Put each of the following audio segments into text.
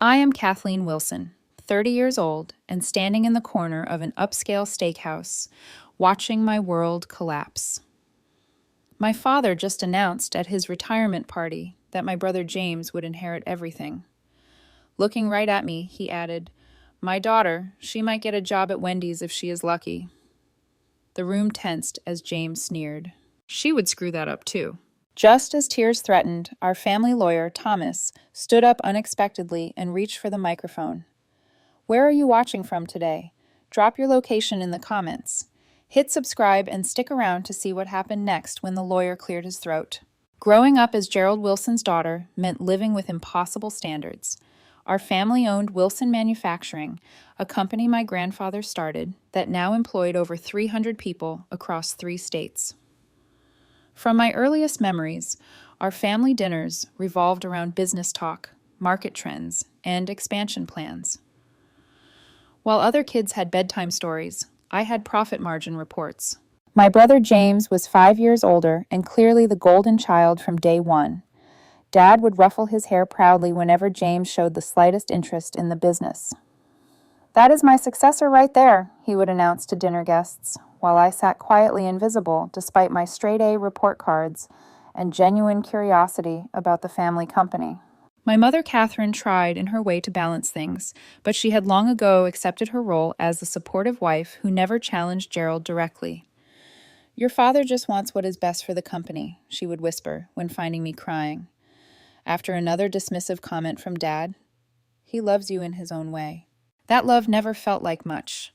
I am Kathleen Wilson, 30 years old, and standing in the corner of an upscale steakhouse, watching my world collapse. My father just announced at his retirement party that my brother James would inherit everything. Looking right at me, he added, "My daughter, she might get a job at Wendy's if she is lucky." The room tensed as James sneered. She would screw that up too. Just as tears threatened, our family lawyer, Thomas, stood up unexpectedly and reached for the microphone. "Where are you watching from today? Drop your location in the comments. Hit subscribe and stick around to see what happened next when the lawyer cleared his throat." Growing up as Gerald Wilson's daughter meant living with impossible standards. Our family owned Wilson Manufacturing, a company my grandfather started that now employed over 300 people across 3 states. From my earliest memories, our family dinners revolved around business talk, market trends, and expansion plans. While other kids had bedtime stories, I had profit margin reports. My brother James was 5 years older and clearly the golden child from day one. Dad would ruffle his hair proudly whenever James showed the slightest interest in the business. "That is my successor right there," he would announce to dinner guests, while I sat quietly invisible despite my straight-A report cards and genuine curiosity about the family company. My mother, Catherine, tried in her way to balance things, but she had long ago accepted her role as the supportive wife who never challenged Gerald directly. "Your father just wants what is best for the company," she would whisper when finding me crying. After another dismissive comment from Dad, "He loves you in his own way." That love never felt like much.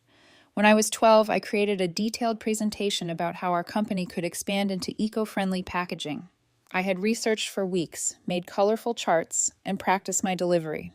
When I was 12, I created a detailed presentation about how our company could expand into eco-friendly packaging. I had researched for weeks, made colorful charts, and practiced my delivery.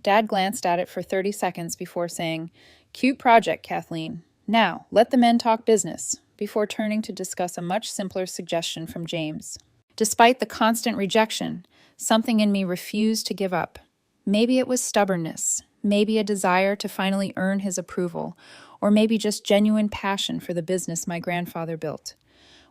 Dad glanced at it for 30 seconds before saying, "Cute project, Kathleen. Now, let the men talk business," before turning to discuss a much simpler suggestion from James. Despite the constant rejection, something in me refused to give up. Maybe it was stubbornness, maybe a desire to finally earn his approval, or maybe just genuine passion for the business my grandfather built.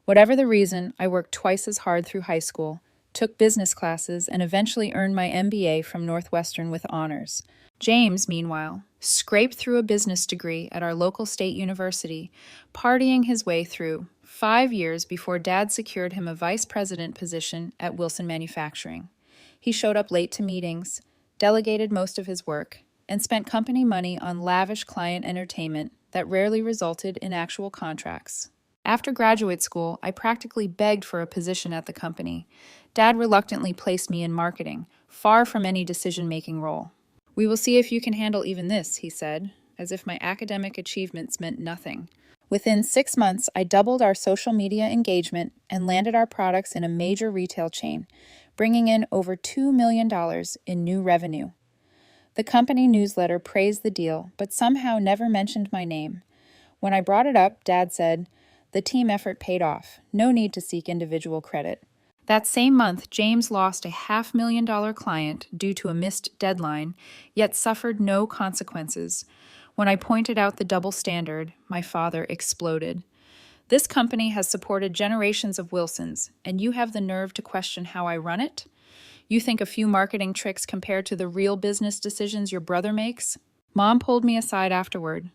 Whatever the reason, I worked twice as hard through high school, took business classes, and eventually earned my MBA from Northwestern with honors. James, meanwhile, scraped through a business degree at our local state university, partying his way through 5 years before Dad secured him a vice president position at Wilson Manufacturing. He showed up late to meetings, delegated most of his work, and spent company money on lavish client entertainment that rarely resulted in actual contracts. After graduate school, I practically begged for a position at the company. Dad reluctantly placed me in marketing, far from any decision-making role. "We will see if you can handle even this," he said, as if my academic achievements meant nothing. Within 6 months, I doubled our social media engagement and landed our products in a major retail chain, bringing in over $2 million in new revenue. The company newsletter praised the deal, but somehow never mentioned my name. When I brought it up, Dad said, "The team effort paid off. No need to seek individual credit." That same month, James lost a $500,000 client due to a missed deadline, yet suffered no consequences. When I pointed out the double standard, my father exploded. "This company has supported generations of Wilsons, and you have the nerve to question how I run it? You think a few marketing tricks compared to the real business decisions your brother makes?" Mom pulled me aside afterward.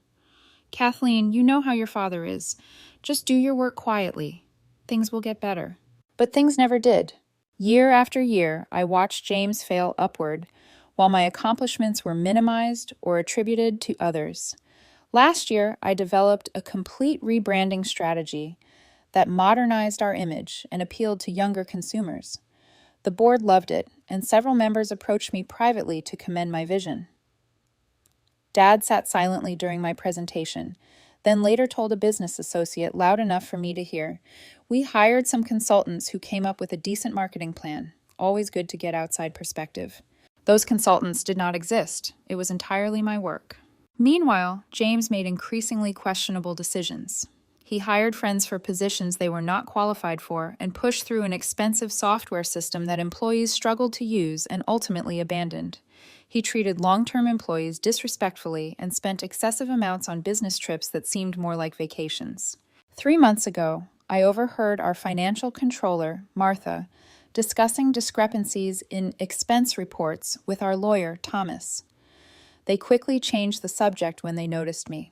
"Kathleen, you know how your father is. Just do your work quietly. Things will get better." But things never did. Year after year, I watched James fail upward, while my accomplishments were minimized or attributed to others. Last year, I developed a complete rebranding strategy that modernized our image and appealed to younger consumers. The board loved it, and several members approached me privately to commend my vision. Dad sat silently during my presentation, then later told a business associate loud enough for me to hear, "We hired some consultants who came up with a decent marketing plan. Always good to get outside perspective." Those consultants did not exist. It was entirely my work. Meanwhile, James made increasingly questionable decisions. He hired friends for positions they were not qualified for and pushed through an expensive software system that employees struggled to use and ultimately abandoned. He treated long-term employees disrespectfully and spent excessive amounts on business trips that seemed more like vacations. 3 months ago, I overheard our financial controller, Martha, discussing discrepancies in expense reports with our lawyer, Thomas. They quickly changed the subject when they noticed me.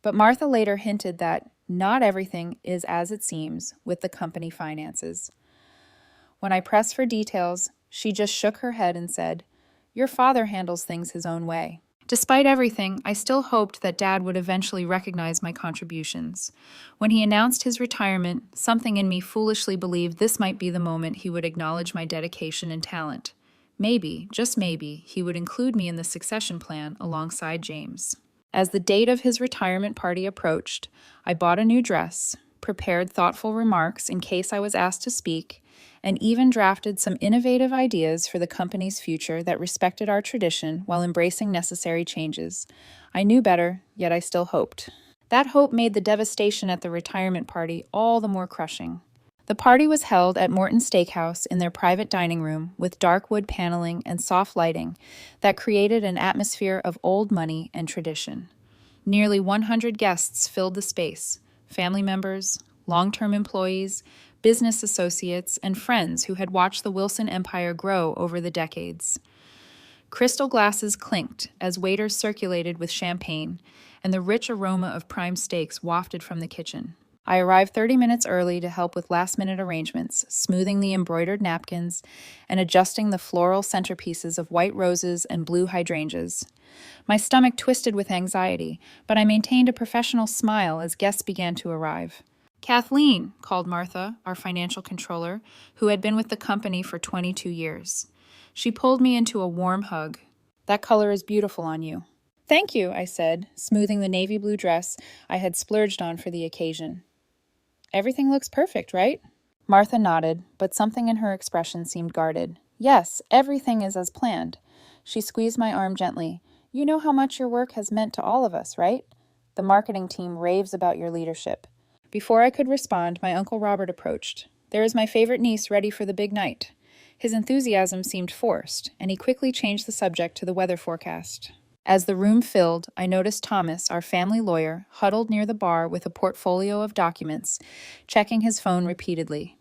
But Martha later hinted that not everything is as it seems with the company finances. When I pressed for details, she just shook her head and said, "Your father handles things his own way." Despite everything, I still hoped that Dad would eventually recognize my contributions. When he announced his retirement, something in me foolishly believed this might be the moment he would acknowledge my dedication and talent. Maybe, just maybe, he would include me in the succession plan alongside James. As the date of his retirement party approached, I bought a new dress, prepared thoughtful remarks in case I was asked to speak, and even drafted some innovative ideas for the company's future that respected our tradition while embracing necessary changes. I knew better, yet I still hoped. That hope made the devastation at the retirement party all the more crushing. The party was held at Morton's Steakhouse in their private dining room with dark wood paneling and soft lighting that created an atmosphere of old money and tradition. Nearly 100 guests filled the space, family members, long-term employees, business associates, and friends who had watched the Wilson empire grow over the decades. Crystal glasses clinked as waiters circulated with champagne, and the rich aroma of prime steaks wafted from the kitchen. I arrived 30 minutes early to help with last-minute arrangements, smoothing the embroidered napkins and adjusting the floral centerpieces of white roses and blue hydrangeas. My stomach twisted with anxiety, but I maintained a professional smile as guests began to arrive. "Kathleen," called Martha, our financial controller, who had been with the company for 22 years. She pulled me into a warm hug. "That color is beautiful on you." "Thank you," I said, smoothing the navy blue dress I had splurged on for the occasion. "Everything looks perfect, right?" Martha nodded, but something in her expression seemed guarded. "Yes, everything is as planned." She squeezed my arm gently. "You know how much your work has meant to all of us, right? The marketing team raves about your leadership." Before I could respond, my Uncle Robert approached. "There is my favorite niece ready for the big night." His enthusiasm seemed forced, and he quickly changed the subject to the weather forecast. As the room filled, I noticed Thomas, our family lawyer, huddled near the bar with a portfolio of documents, checking his phone repeatedly.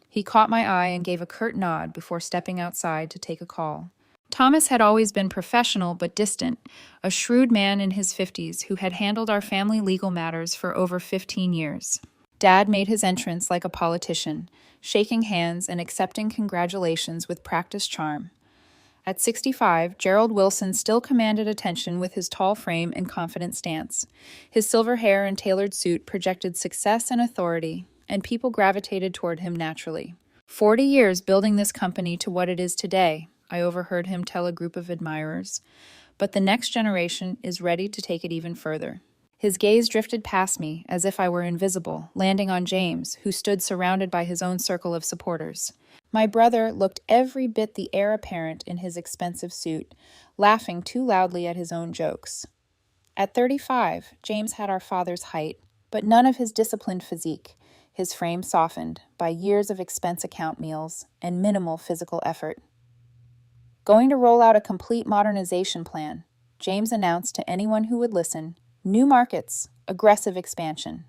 He caught my eye and gave a curt nod before stepping outside to take a call. Thomas had always been professional but distant, a shrewd man in his 50s who had handled our family legal matters for over 15 years. Dad made his entrance like a politician, shaking hands and accepting congratulations with practiced charm. At 65, Gerald Wilson still commanded attention with his tall frame and confident stance. His silver hair and tailored suit projected success and authority, and people gravitated toward him naturally. 40 years building this company to what it is today, I overheard him tell a group of admirers, but the next generation is ready to take it even further. His gaze drifted past me as if I were invisible, landing on James, who stood surrounded by his own circle of supporters. My brother looked every bit the heir apparent in his expensive suit, laughing too loudly at his own jokes. At 35, James had our father's height, but none of his disciplined physique, his frame softened by years of expense account meals and minimal physical effort. Going to roll out a complete modernization plan, James announced to anyone who would listen, new markets, aggressive expansion.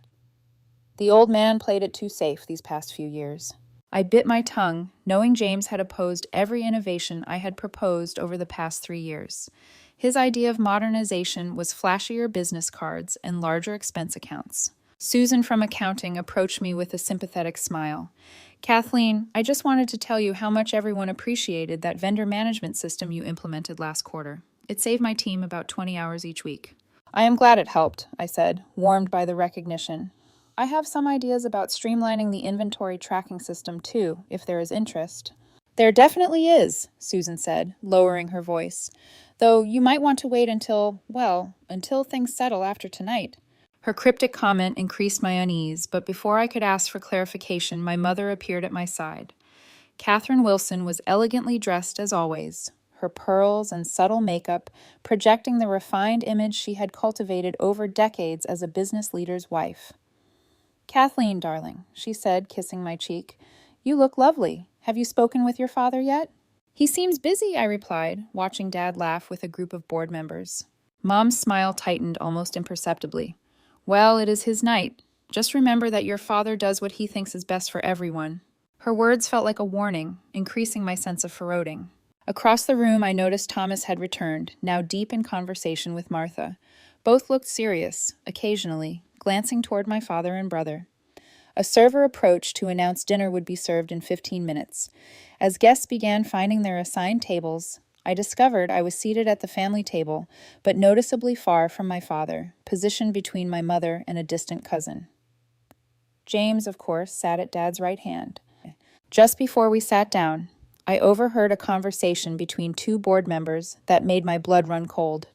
The old man played it too safe these past few years. I bit my tongue, knowing James had opposed every innovation I had proposed over the past 3 years. His idea of modernization was flashier business cards and larger expense accounts. Susan from accounting approached me with a sympathetic smile. "Kathleen, I just wanted to tell you how much everyone appreciated that vendor management system you implemented last quarter. It saved my team about 20 hours each week." "I am glad it helped," I said, warmed by the recognition. "I have some ideas about streamlining the inventory tracking system too, if there is interest." "There definitely is," Susan said, lowering her voice. "Though you might want to wait until things settle after tonight." Her cryptic comment increased my unease, but before I could ask for clarification, my mother appeared at my side. Catherine Wilson was elegantly dressed as always, her pearls and subtle makeup projecting the refined image she had cultivated over decades as a business leader's wife. "Kathleen, darling," she said, kissing my cheek, "you look lovely. Have you spoken with your father yet?" "He seems busy," I replied, watching Dad laugh with a group of board members. Mom's smile tightened almost imperceptibly. "Well, it is his night. Just remember that your father does what he thinks is best for everyone." Her words felt like a warning, increasing my sense of foreboding. Across the room, I noticed Thomas had returned, now deep in conversation with Martha. Both looked serious, occasionally, glancing toward my father and brother. A server approached to announce dinner would be served in 15 minutes. As guests began finding their assigned tables, I discovered I was seated at the family table, but noticeably far from my father, positioned between my mother and a distant cousin. James, of course, sat at Dad's right hand. Just before we sat down, I overheard a conversation between two board members that made my blood run cold.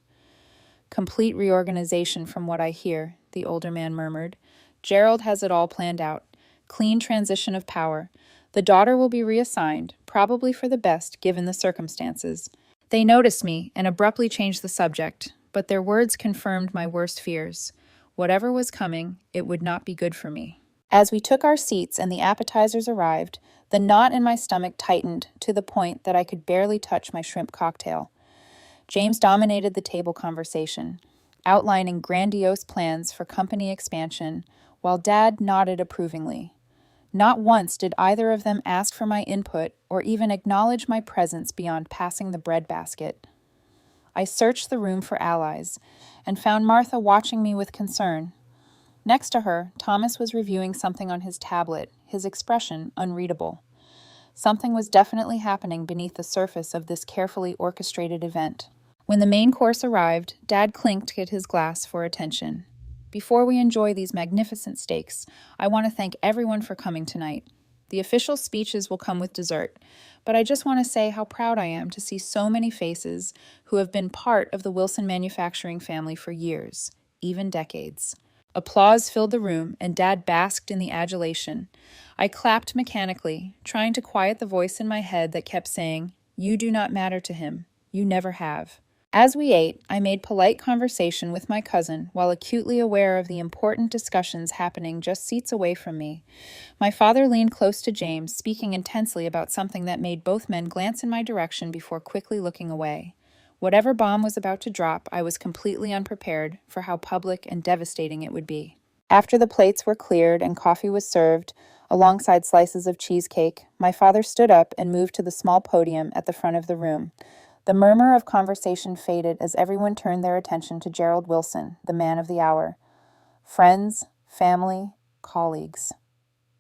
"Complete reorganization from what I hear," the older man murmured. "Gerald has it all planned out. Clean transition of power. The daughter will be reassigned, probably for the best given the circumstances." They noticed me and abruptly changed the subject, but their words confirmed my worst fears. Whatever was coming, it would not be good for me. As we took our seats and the appetizers arrived, the knot in my stomach tightened to the point that I could barely touch my shrimp cocktail. James dominated the table conversation, outlining grandiose plans for company expansion, while Dad nodded approvingly. Not once did either of them ask for my input or even acknowledge my presence beyond passing the breadbasket. I searched the room for allies and found Martha watching me with concern. Next to her, Thomas was reviewing something on his tablet, his expression unreadable. Something was definitely happening beneath the surface of this carefully orchestrated event. When the main course arrived, Dad clinked at his glass for attention. "Before we enjoy these magnificent steaks, I want to thank everyone for coming tonight. The official speeches will come with dessert, but I just want to say how proud I am to see so many faces who have been part of the Wilson manufacturing family for years, even decades." Applause filled the room, and Dad basked in the adulation. I clapped mechanically, trying to quiet the voice in my head that kept saying, "You do not matter to him. You never have." As we ate, I made polite conversation with my cousin while acutely aware of the important discussions happening just seats away from me. My father leaned close to James, speaking intensely about something that made both men glance in my direction before quickly looking away. Whatever bomb was about to drop, I was completely unprepared for how public and devastating it would be. After the plates were cleared and coffee was served, alongside slices of cheesecake, my father stood up and moved to the small podium at the front of the room. The murmur of conversation faded as everyone turned their attention to Gerald Wilson, the man of the hour. "Friends, family, colleagues,"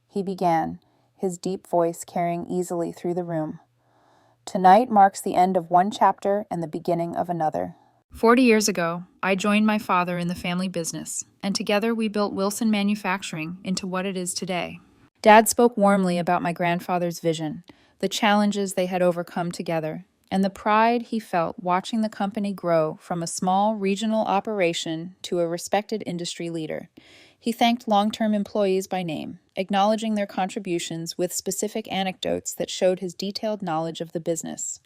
he began, his deep voice carrying easily through the room. "Tonight marks the end of one chapter and the beginning of another. 40 years ago, I joined my father in the family business, and together we built Wilson Manufacturing into what it is today." Dad spoke warmly about my grandfather's vision, the challenges they had overcome together, and the pride he felt watching the company grow from a small regional operation to a respected industry leader. He thanked long-term employees by name, acknowledging their contributions with specific anecdotes that showed his detailed knowledge of the business.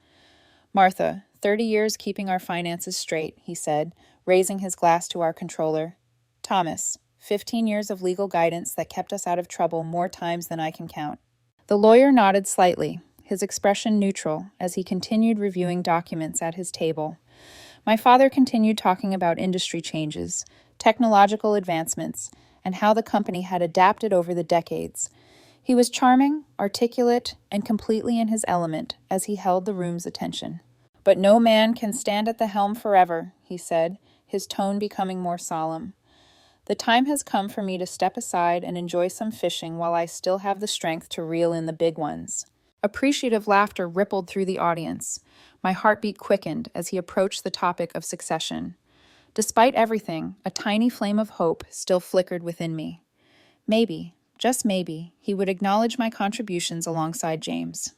"Martha, 30 years keeping our finances straight," he said, raising his glass to our controller. "Thomas, 15 years of legal guidance that kept us out of trouble more times than I can count." The lawyer nodded slightly, his expression neutral, as he continued reviewing documents at his table. My father continued talking about industry changes, technological advancements, and how the company had adapted over the decades. He was charming, articulate, and completely in his element as he held the room's attention. "But no man can stand at the helm forever," he said, his tone becoming more solemn. "The time has come for me to step aside and enjoy some fishing while I still have the strength to reel in the big ones." Appreciative laughter rippled through the audience. My heartbeat quickened as he approached the topic of succession. Despite everything, a tiny flame of hope still flickered within me. Maybe, just maybe, he would acknowledge my contributions alongside James.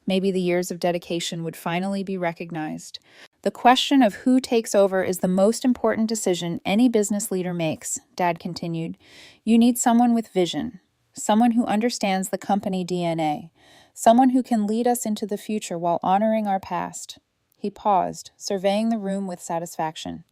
Maybe the years of dedication would finally be recognized. "The question of who takes over is the most important decision any business leader makes," Dad continued. "You need someone with vision, someone who understands the company DNA, someone who can lead us into the future while honoring our past." He paused, surveying the room with satisfaction.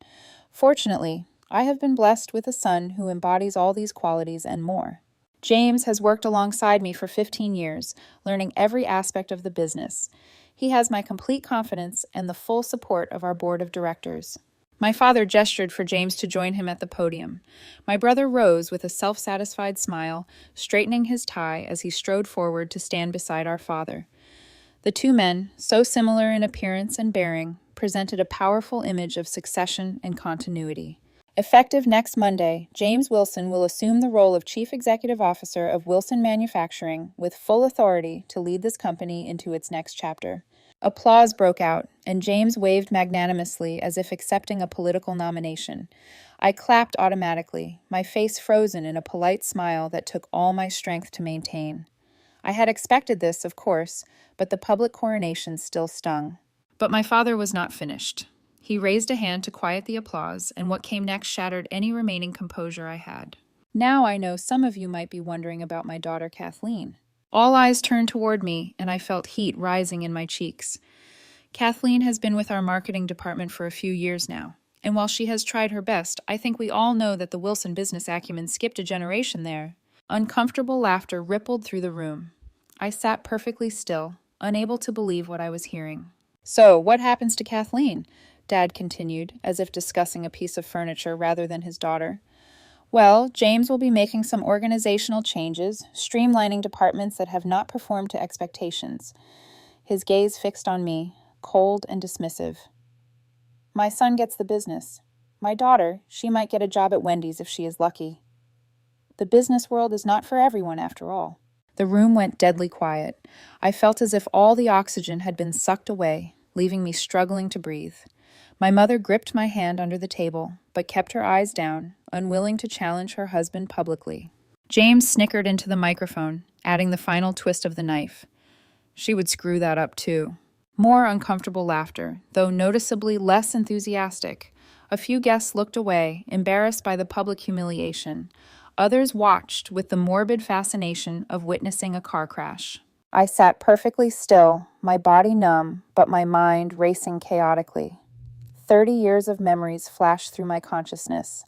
"Fortunately, I have been blessed with a son who embodies all these qualities and more. James has worked alongside me for 15 years, learning every aspect of the business. He has my complete confidence and the full support of our board of directors." My father gestured for James to join him at the podium. My brother rose with a self-satisfied smile, straightening his tie as he strode forward to stand beside our father. The two men, so similar in appearance and bearing, presented a powerful image of succession and continuity. Effective next Monday, James Wilson will assume the role of Chief Executive Officer of Wilson Manufacturing with full authority to lead this company into its next chapter. Applause broke out, and James waved magnanimously as if accepting a political nomination. I clapped automatically, my face frozen in a polite smile that took all my strength to maintain. I had expected this, of course, but the public coronation still stung. But my father was not finished. He raised a hand to quiet the applause, and what came next shattered any remaining composure I had. Now I know some of you might be wondering about my daughter Kathleen. All eyes turned toward me, and I felt heat rising in my cheeks. Kathleen has been with our marketing department for a few years now, and while she has tried her best, I think we all know that the Wilson business acumen skipped a generation there. Uncomfortable laughter rippled through the room. I sat perfectly still, unable to believe what I was hearing. "So, what happens to Kathleen?" Dad continued, as if discussing a piece of furniture rather than his daughter. "Well, James will be making some organizational changes, streamlining departments that have not performed to expectations." His gaze fixed on me, cold and dismissive. "My son gets the business. My daughter, she might get a job at Wendy's if she is lucky. The business world is not for everyone, after all." The room went deadly quiet. I felt as if all the oxygen had been sucked away, leaving me struggling to breathe. My mother gripped my hand under the table, but kept her eyes down, unwilling to challenge her husband publicly. James snickered into the microphone, adding the final twist of the knife. "She would screw that up, too." More uncomfortable laughter, though noticeably less enthusiastic. A few guests looked away, embarrassed by the public humiliation. Others watched with the morbid fascination of witnessing a car crash. I sat perfectly still, my body numb, but my mind racing chaotically. 30 years of memories flashed through my consciousness.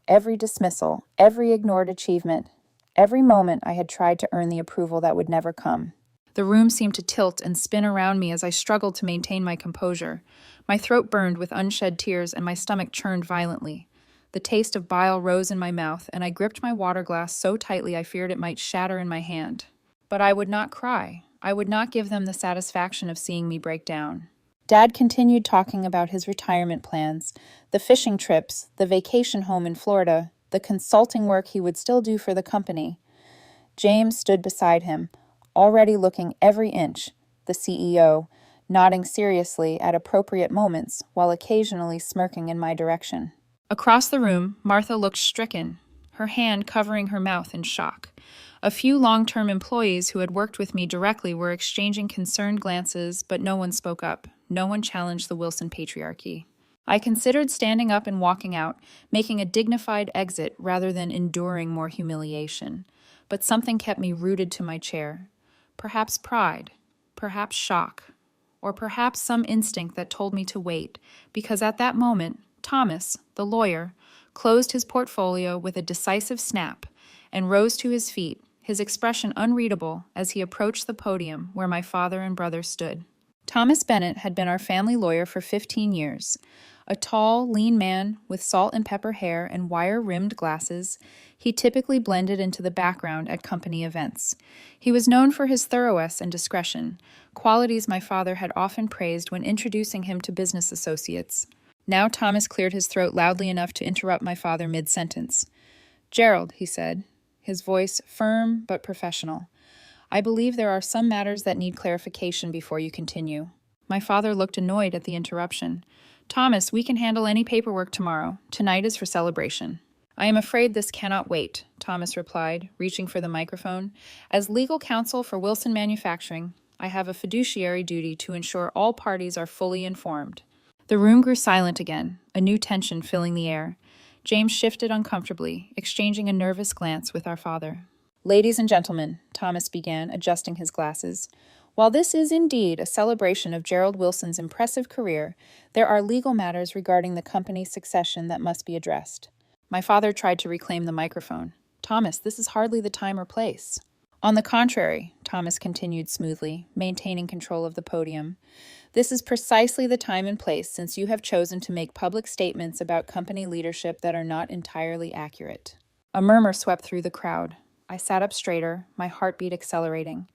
Every dismissal, every ignored achievement, every moment I had tried to earn the approval that would never come. The room seemed to tilt and spin around me as I struggled to maintain my composure. My throat burned with unshed tears and my stomach churned violently. The taste of bile rose in my mouth, and I gripped my water glass so tightly I feared it might shatter in my hand. But I would not cry. I would not give them the satisfaction of seeing me break down. Dad continued talking about his retirement plans, the fishing trips, the vacation home in Florida, the consulting work he would still do for the company. James stood beside him, already looking every inch, the CEO, nodding seriously at appropriate moments while occasionally smirking in my direction. Across the room, Martha looked stricken, her hand covering her mouth in shock. A few long-term employees who had worked with me directly were exchanging concerned glances, but no one spoke up. No one challenged the Wilson patriarchy. I considered standing up and walking out, making a dignified exit rather than enduring more humiliation. But something kept me rooted to my chair. Perhaps pride, perhaps shock, or perhaps some instinct that told me to wait, because at that moment, Thomas, the lawyer, closed his portfolio with a decisive snap and rose to his feet, his expression unreadable as he approached the podium where my father and brother stood. Thomas Bennett had been our family lawyer for 15 years. A tall, lean man with salt and pepper hair and wire-rimmed glasses, he typically blended into the background at company events. He was known for his thoroughness and discretion, qualities my father had often praised when introducing him to business associates. Now Thomas cleared his throat loudly enough to interrupt my father mid-sentence. "Gerald," he said, his voice firm but professional, "I believe there are some matters that need clarification before you continue." My father looked annoyed at the interruption. "Thomas, we can handle any paperwork tomorrow. Tonight is for celebration." "I am afraid this cannot wait," Thomas replied, reaching for the microphone. "As legal counsel for Wilson Manufacturing, I have a fiduciary duty to ensure all parties are fully informed." The room grew silent again, a new tension filling the air. James shifted uncomfortably, exchanging a nervous glance with our father. "Ladies and gentlemen," Thomas began, adjusting his glasses, "while this is indeed a celebration of Gerald Wilson's impressive career, there are legal matters regarding the company's succession that must be addressed." My father tried to reclaim the microphone. "Thomas, this is hardly the time or place." "On the contrary," Thomas continued smoothly, maintaining control of the podium, This is precisely the time and place since you have chosen to make public statements about company leadership that are not entirely accurate." A murmur swept through the crowd. I sat up straighter, my heartbeat accelerating.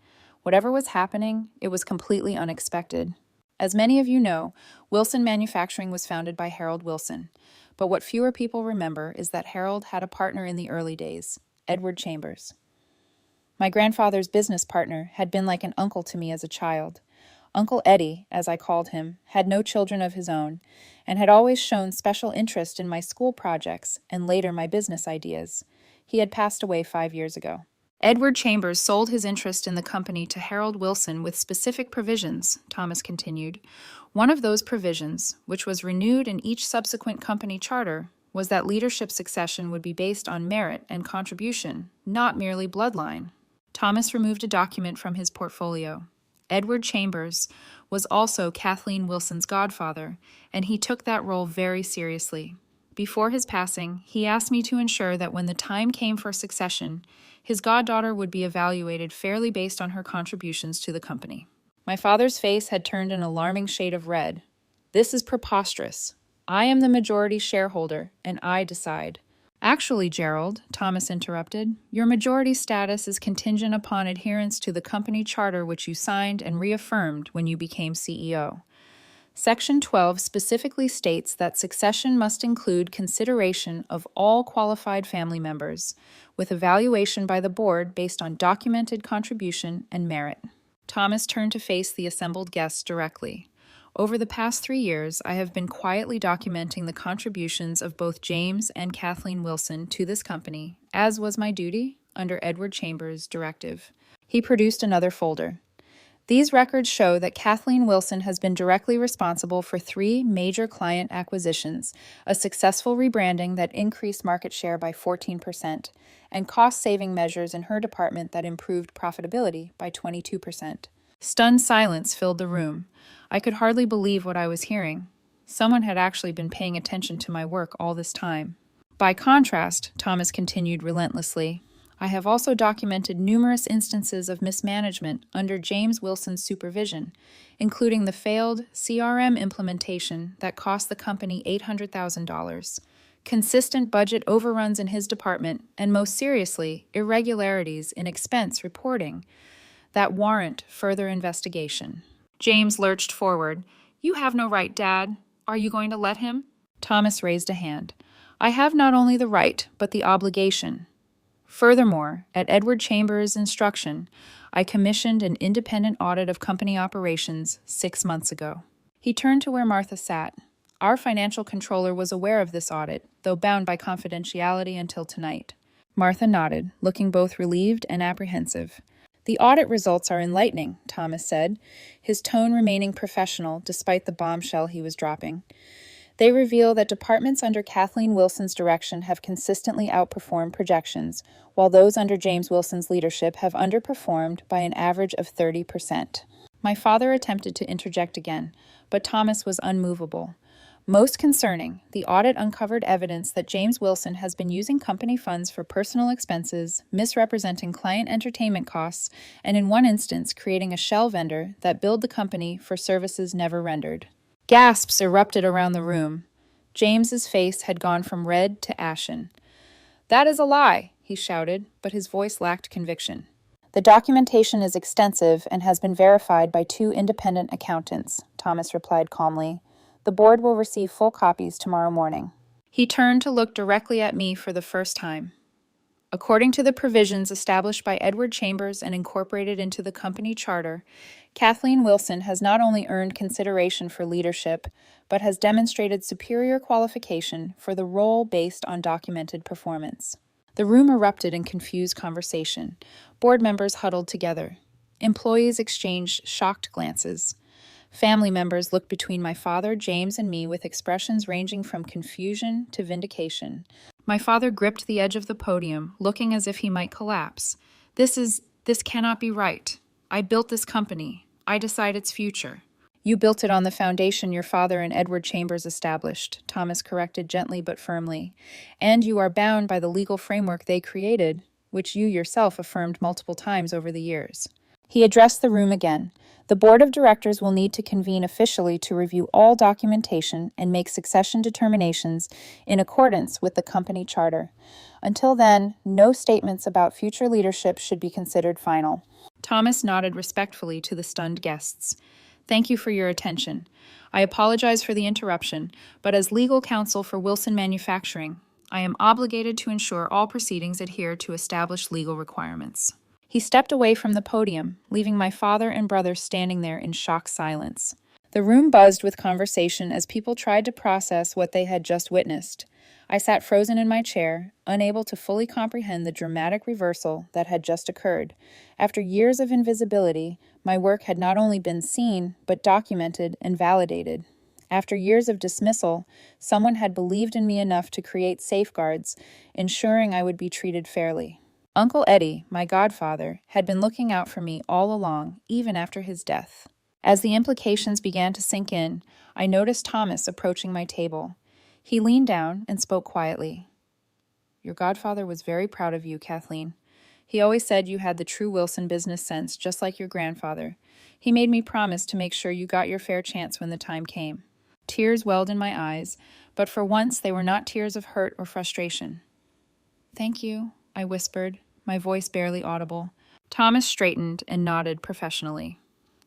Whatever was happening, it was completely unexpected. As many of you know, Wilson Manufacturing was founded by Harold Wilson, but what fewer people remember is that Harold had a partner in the early days, Edward Chambers. My grandfather's business partner had been like an uncle to me as a child. Uncle Eddie, as I called him, had no children of his own, and had always shown special interest in my school projects and later my business ideas. He had passed away 5 years ago. Edward Chambers sold his interest in the company to Harold Wilson with specific provisions, Thomas continued. One of those provisions, which was renewed in each subsequent company charter, was that leadership succession would be based on merit and contribution, not merely bloodline. Thomas removed a document from his portfolio. Edward Chambers was also Kathleen Wilson's godfather, and he took that role very seriously. Before his passing, he asked me to ensure that when the time came for succession, his goddaughter would be evaluated fairly based on her contributions to the company. My father's face had turned an alarming shade of red. "This is preposterous. I am the majority shareholder, and I decide." "Actually, Gerald," Thomas interrupted, "your majority status is contingent upon adherence to the company charter which you signed and reaffirmed when you became CEO. Section 12 specifically states that succession must include consideration of all qualified family members, with evaluation by the board based on documented contribution and merit." Thomas turned to face the assembled guests directly. "Over the past 3 years, I have been quietly documenting the contributions of both James and Kathleen Wilson to this company, as was my duty under Edward Chambers' directive." He produced another folder. "These records show that Kathleen Wilson has been directly responsible for 3 major client acquisitions, a successful rebranding that increased market share by 14%, and cost-saving measures in her department that improved profitability by 22%. Stunned silence filled the room. I could hardly believe what I was hearing. Someone had actually been paying attention to my work all this time. "By contrast," Thomas continued relentlessly, "I have also documented numerous instances of mismanagement under James Wilson's supervision, including the failed CRM implementation that cost the company $800,000, consistent budget overruns in his department, and most seriously, irregularities in expense reporting that warrant further investigation." James lurched forward. "You have no right, Dad. Are you going to let him?" Thomas raised a hand. "I have not only the right, but the obligation. Furthermore, at Edward Chambers' instruction, I commissioned an independent audit of company operations 6 months ago." He turned to where Martha sat. Our financial controller was aware of this audit, though bound by confidentiality until tonight. Martha nodded, looking both relieved and apprehensive. "The audit results are enlightening," Thomas said, his tone remaining professional despite the bombshell he was dropping. "They reveal that departments under Kathleen Wilson's direction have consistently outperformed projections, while those under James Wilson's leadership have underperformed by an average of 30%. My father attempted to interject again, but Thomas was unmovable. "Most concerning, the audit uncovered evidence that James Wilson has been using company funds for personal expenses, misrepresenting client entertainment costs, and in one instance creating a shell vendor that billed the company for services never rendered." Gasps erupted around the room. James's face had gone from red to ashen. "That is a lie," he shouted, but his voice lacked conviction. "The documentation is extensive and has been verified by 2 independent accountants," Thomas replied calmly. "The board will receive full copies tomorrow morning." He turned to look directly at me for the first time. "According to the provisions established by Edward Chambers and incorporated into the company charter, Kathleen Wilson has not only earned consideration for leadership, but has demonstrated superior qualification for the role based on documented performance." The room erupted in confused conversation. Board members huddled together. Employees exchanged shocked glances. Family members looked between my father, James, and me with expressions ranging from confusion to vindication. My father gripped the edge of the podium, looking as if he might collapse. This cannot be right. I built this company. I decide its future." "You built it on the foundation your father and Edward Chambers established," Thomas corrected gently but firmly. "And you are bound by the legal framework they created, which you yourself affirmed multiple times over the years." He addressed the room again. The board of directors will need to convene officially to review all documentation and make succession determinations in accordance with the company charter. Until then, no statements about future leadership should be considered final." Thomas nodded respectfully to the stunned guests. "Thank you for your attention. I apologize for the interruption, but as legal counsel for Wilson Manufacturing, I am obligated to ensure all proceedings adhere to established legal requirements." He stepped away from the podium, leaving my father and brother standing there in shocked silence. The room buzzed with conversation as people tried to process what they had just witnessed. I sat frozen in my chair, unable to fully comprehend the dramatic reversal that had just occurred. After years of invisibility, my work had not only been seen, but documented and validated. After years of dismissal, someone had believed in me enough to create safeguards, ensuring I would be treated fairly. Uncle Eddie, my godfather, had been looking out for me all along, even after his death. As the implications began to sink in, I noticed Thomas approaching my table. He leaned down and spoke quietly. "Your godfather was very proud of you, Kathleen. He always said you had the true Wilson business sense, just like your grandfather. He made me promise to make sure you got your fair chance when the time came." Tears welled in my eyes, but for once they were not tears of hurt or frustration. "Thank you," I whispered, my voice barely audible. Thomas straightened and nodded professionally.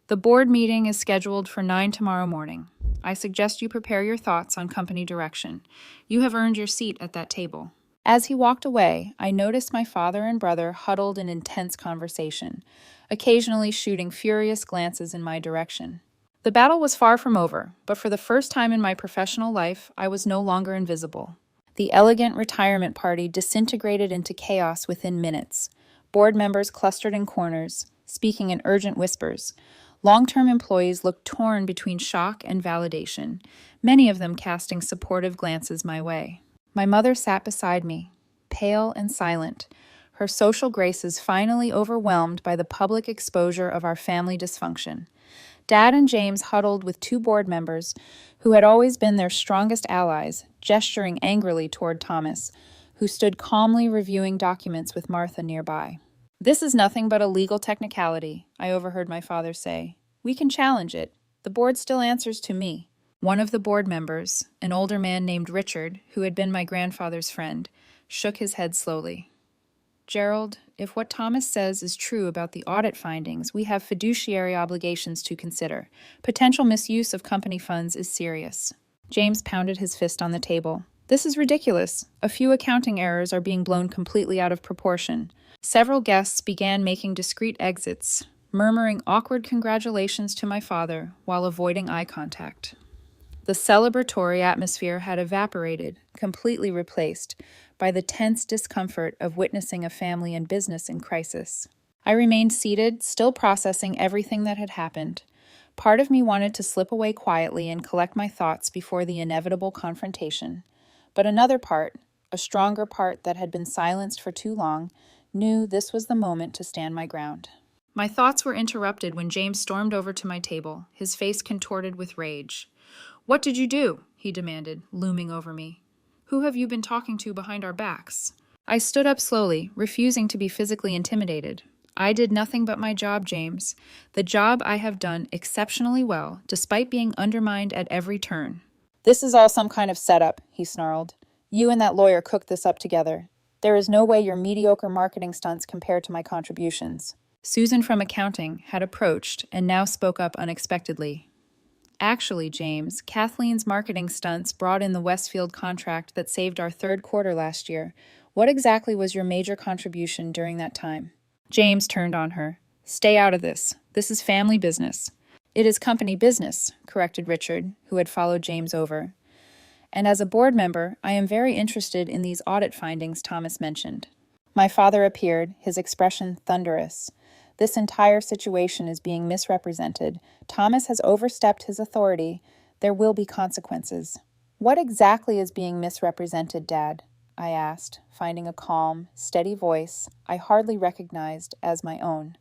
"The board meeting is scheduled for 9 tomorrow morning. I suggest you prepare your thoughts on company direction. You have earned your seat at that table." As he walked away, I noticed my father and brother huddled in intense conversation, occasionally shooting furious glances in my direction. The battle was far from over, but for the first time in my professional life, I was no longer invisible. The elegant retirement party disintegrated into chaos within minutes. Board members clustered in corners, speaking in urgent whispers. Long-term employees looked torn between shock and validation, many of them casting supportive glances my way. My mother sat beside me, pale and silent, her social graces finally overwhelmed by the public exposure of our family dysfunction. Dad and James huddled with 2 board members who had always been their strongest allies, gesturing angrily toward Thomas, who stood calmly reviewing documents with Martha nearby. "This is nothing but a legal technicality," I overheard my father say. "We can challenge it. The board still answers to me." One of the board members, an older man named Richard, who had been my grandfather's friend, shook his head slowly. "Gerald, if what Thomas says is true about the audit findings, we have fiduciary obligations to consider. Potential misuse of company funds is serious." James pounded his fist on the table. "This is ridiculous. A few accounting errors are being blown completely out of proportion." Several guests began making discreet exits, murmuring awkward congratulations to my father while avoiding eye contact. The celebratory atmosphere had evaporated, completely replaced by the tense discomfort of witnessing a family and business in crisis. I remained seated, still processing everything that had happened. Part of me wanted to slip away quietly and collect my thoughts before the inevitable confrontation. But another part, a stronger part that had been silenced for too long, knew this was the moment to stand my ground. My thoughts were interrupted when James stormed over to my table, his face contorted with rage. "What did you do?" he demanded, looming over me. "Who have you been talking to behind our backs?" I stood up slowly, refusing to be physically intimidated. "I did nothing but my job, James. The job I have done exceptionally well, despite being undermined at every turn." "This is all some kind of setup," he snarled. "You and that lawyer cooked this up together. There is no way your mediocre marketing stunts compare to my contributions." Susan from accounting had approached and now spoke up unexpectedly. "Actually, James, Kathleen's marketing stunts brought in the Westfield contract that saved our third quarter last year. What exactly was your major contribution during that time?" James turned on her. "Stay out of this. This is family business." "It is company business," corrected Richard, who had followed James over. "And as a board member, I am very interested in these audit findings Thomas mentioned." My father appeared, his expression thunderous. "This entire situation is being misrepresented. Thomas has overstepped his authority. There will be consequences." "What exactly is being misrepresented, Dad?" I asked, finding a calm, steady voice I hardly recognized as my own.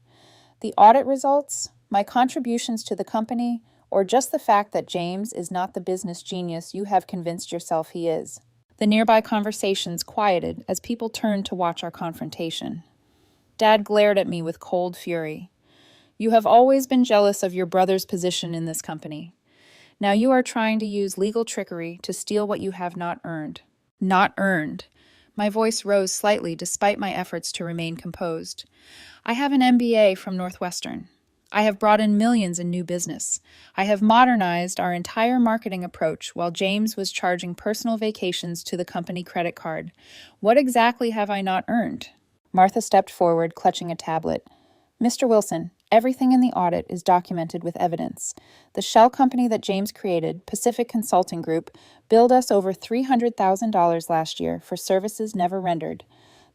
"The audit results? My contributions to the company? Or just the fact that James is not the business genius you have convinced yourself he is?" The nearby conversations quieted as people turned to watch our confrontation. Dad glared at me with cold fury. You have always been jealous of your brother's position in this company. Now you are trying to use legal trickery to steal what you have not earned. Not earned. My voice rose slightly despite my efforts to remain composed. I have an MBA from Northwestern. I have brought in millions in new business. I have modernized our entire marketing approach while James was charging personal vacations to the company credit card. What exactly have I not earned? Martha stepped forward, clutching a tablet. Mr. Wilson, everything in the audit is documented with evidence. The shell company that James created, Pacific Consulting Group, billed us over $300,000 last year for services never rendered.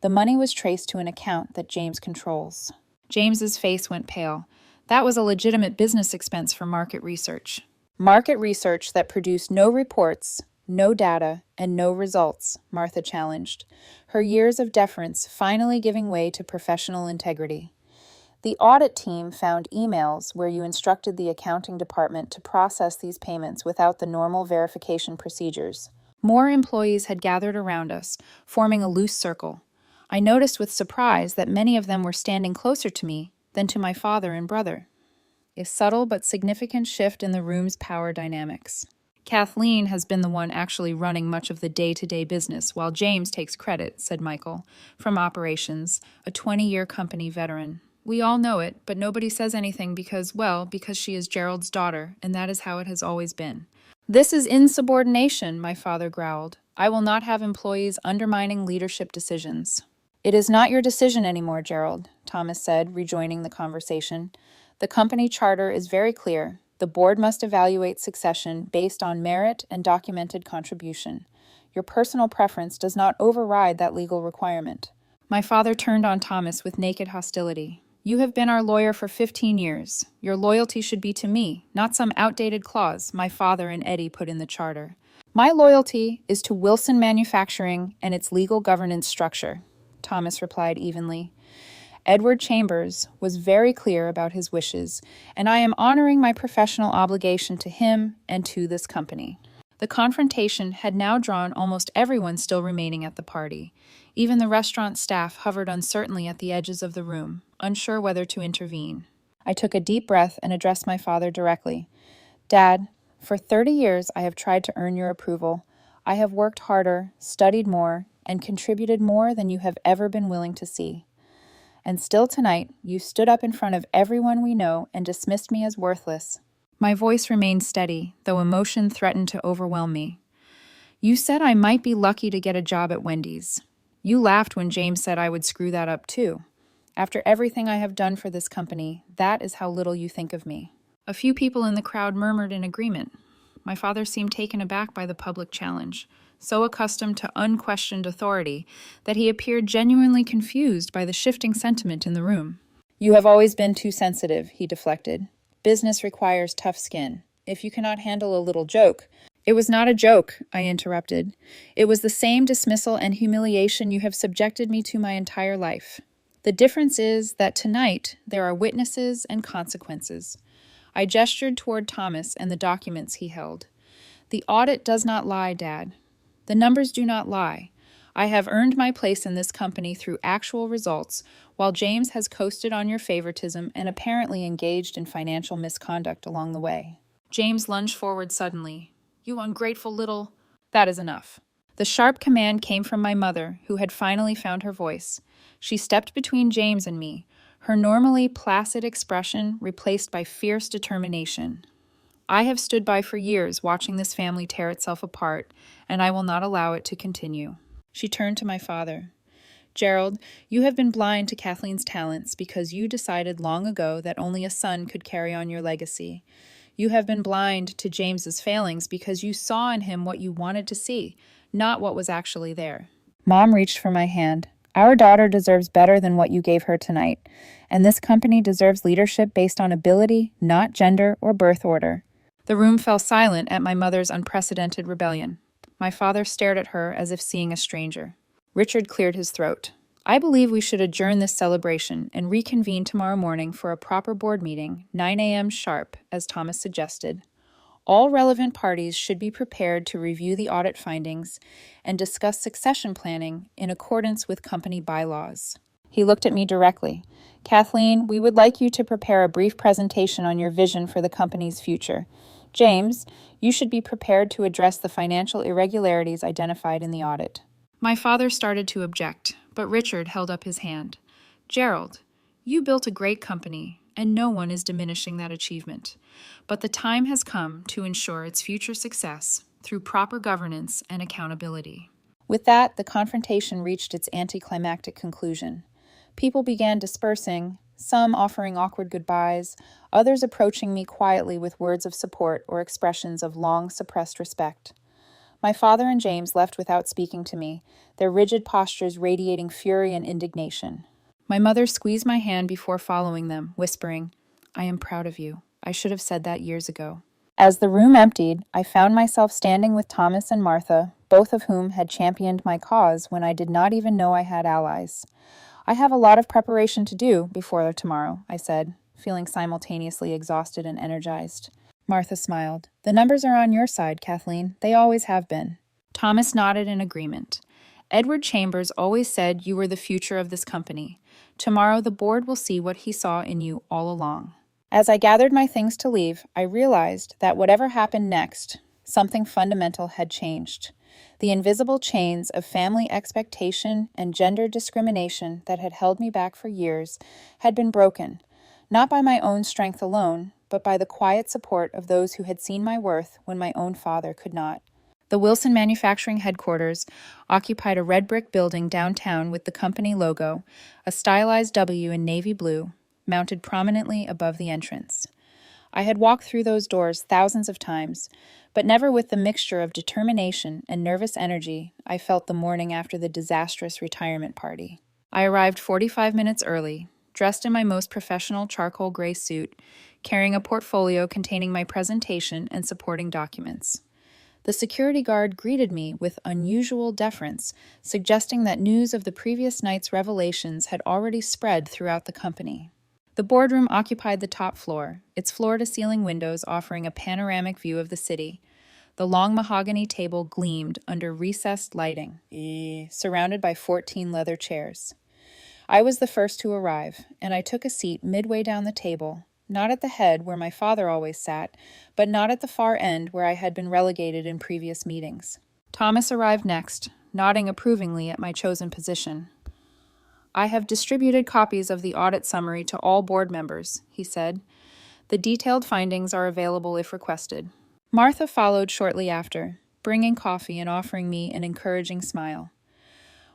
The money was traced to an account that James controls. James's face went pale. That was a legitimate business expense for market research. Market research that produced no reports, no data, and no results, Martha challenged, her years of deference finally giving way to professional integrity. The audit team found emails where you instructed the accounting department to process these payments without the normal verification procedures. More employees had gathered around us, forming a loose circle. I noticed with surprise that many of them were standing closer to me than to my father and brother. A subtle but significant shift in the room's power dynamics. Kathleen has been the one actually running much of the day-to-day business, while James takes credit, said Michael, from operations, a 20-year company veteran. We all know it, but nobody says anything because she is Gerald's daughter, and that is how it has always been. This is insubordination, my father growled. I will not have employees undermining leadership decisions. It is not your decision anymore, Gerald, Thomas said, rejoining the conversation. The company charter is very clear. The board must evaluate succession based on merit and documented contribution. Your personal preference does not override that legal requirement. My father turned on Thomas with naked hostility. You have been our lawyer for 15 years. Your loyalty should be to me, not some outdated clause my father and Eddie put in the charter. My loyalty is to Wilson Manufacturing and its legal governance structure, Thomas replied evenly. Edward Chambers was very clear about his wishes, and I am honoring my professional obligation to him and to this company. The confrontation had now drawn almost everyone still remaining at the party. Even the restaurant staff hovered uncertainly at the edges of the room, unsure whether to intervene. I took a deep breath and addressed my father directly. Dad, for 30 years I have tried to earn your approval. I have worked harder, studied more, and contributed more than you have ever been willing to see. And still tonight, you stood up in front of everyone we know and dismissed me as worthless. My voice remained steady, though emotion threatened to overwhelm me. You said I might be lucky to get a job at Wendy's. You laughed when James said I would screw that up too. After everything I have done for this company, that is how little you think of me. A few people in the crowd murmured in agreement. My father seemed taken aback by the public challenge, so accustomed to unquestioned authority that he appeared genuinely confused by the shifting sentiment in the room. You have always been too sensitive, he deflected. Business requires tough skin. If you cannot handle a little joke— It was not a joke, I interrupted. It was the same dismissal and humiliation you have subjected me to my entire life. The difference is that tonight there are witnesses and consequences. I gestured toward Thomas and the documents he held. The audit does not lie, Dad. The numbers do not lie. I have earned my place in this company through actual results, while James has coasted on your favoritism and apparently engaged in financial misconduct along the way. James lunged forward suddenly. You ungrateful little— That is enough. The sharp command came from my mother, who had finally found her voice. She stepped between James and me, her normally placid expression replaced by fierce determination. I have stood by for years watching this family tear itself apart, and I will not allow it to continue. She turned to my father. Gerald, you have been blind to Kathleen's talents because you decided long ago that only a son could carry on your legacy. You have been blind to James's failings because you saw in him what you wanted to see, not what was actually there. Mom reached for my hand. Our daughter deserves better than what you gave her tonight, and this company deserves leadership based on ability, not gender or birth order. The room fell silent at my mother's unprecedented rebellion. My father stared at her as if seeing a stranger. Richard cleared his throat. I believe we should adjourn this celebration and reconvene tomorrow morning for a proper board meeting, 9 a.m. sharp, as Thomas suggested. All relevant parties should be prepared to review the audit findings and discuss succession planning in accordance with company bylaws. He looked at me directly. Kathleen, we would like you to prepare a brief presentation on your vision for the company's future. James, you should be prepared to address the financial irregularities identified in the audit. My father started to object, but Richard held up his hand. Gerald, you built a great company, and no one is diminishing that achievement. But the time has come to ensure its future success through proper governance and accountability. With that, the confrontation reached its anticlimactic conclusion. People began dispersing, some offering awkward goodbyes, others approaching me quietly with words of support or expressions of long-suppressed respect. My father and James left without speaking to me, their rigid postures radiating fury and indignation. My mother squeezed my hand before following them, whispering, I am proud of you. I should have said that years ago. As the room emptied, I found myself standing with Thomas and Martha, both of whom had championed my cause when I did not even know I had allies. I have a lot of preparation to do before tomorrow, I said, feeling simultaneously exhausted and energized. Martha smiled. The numbers are on your side, Kathleen. They always have been. Thomas nodded in agreement. Edward Chambers always said you were the future of this company. Tomorrow the board will see what he saw in you all along. As I gathered my things to leave, I realized that whatever happened next, something fundamental had changed. The invisible chains of family expectation and gender discrimination that had held me back for years had been broken, not by my own strength alone, but by the quiet support of those who had seen my worth when my own father could not. The Wilson Manufacturing headquarters occupied a red brick building downtown with the company logo, a stylized W in navy blue, mounted prominently above the entrance. I had walked through those doors thousands of times, but never with the mixture of determination and nervous energy I felt the morning after the disastrous retirement party. I arrived 45 minutes early, dressed in my most professional charcoal gray suit, carrying a portfolio containing my presentation and supporting documents. The security guard greeted me with unusual deference, suggesting that news of the previous night's revelations had already spread throughout the company. The boardroom occupied the top floor, its floor-to-ceiling windows offering a panoramic view of the city. The long mahogany table gleamed under recessed lighting, surrounded by 14 leather chairs. I was the first to arrive, and I took a seat midway down the table, not at the head where my father always sat, but not at the far end where I had been relegated in previous meetings. Thomas arrived next, nodding approvingly at my chosen position. I have distributed copies of the audit summary to all board members, he said. The detailed findings are available if requested. Martha followed shortly after, bringing coffee and offering me an encouraging smile.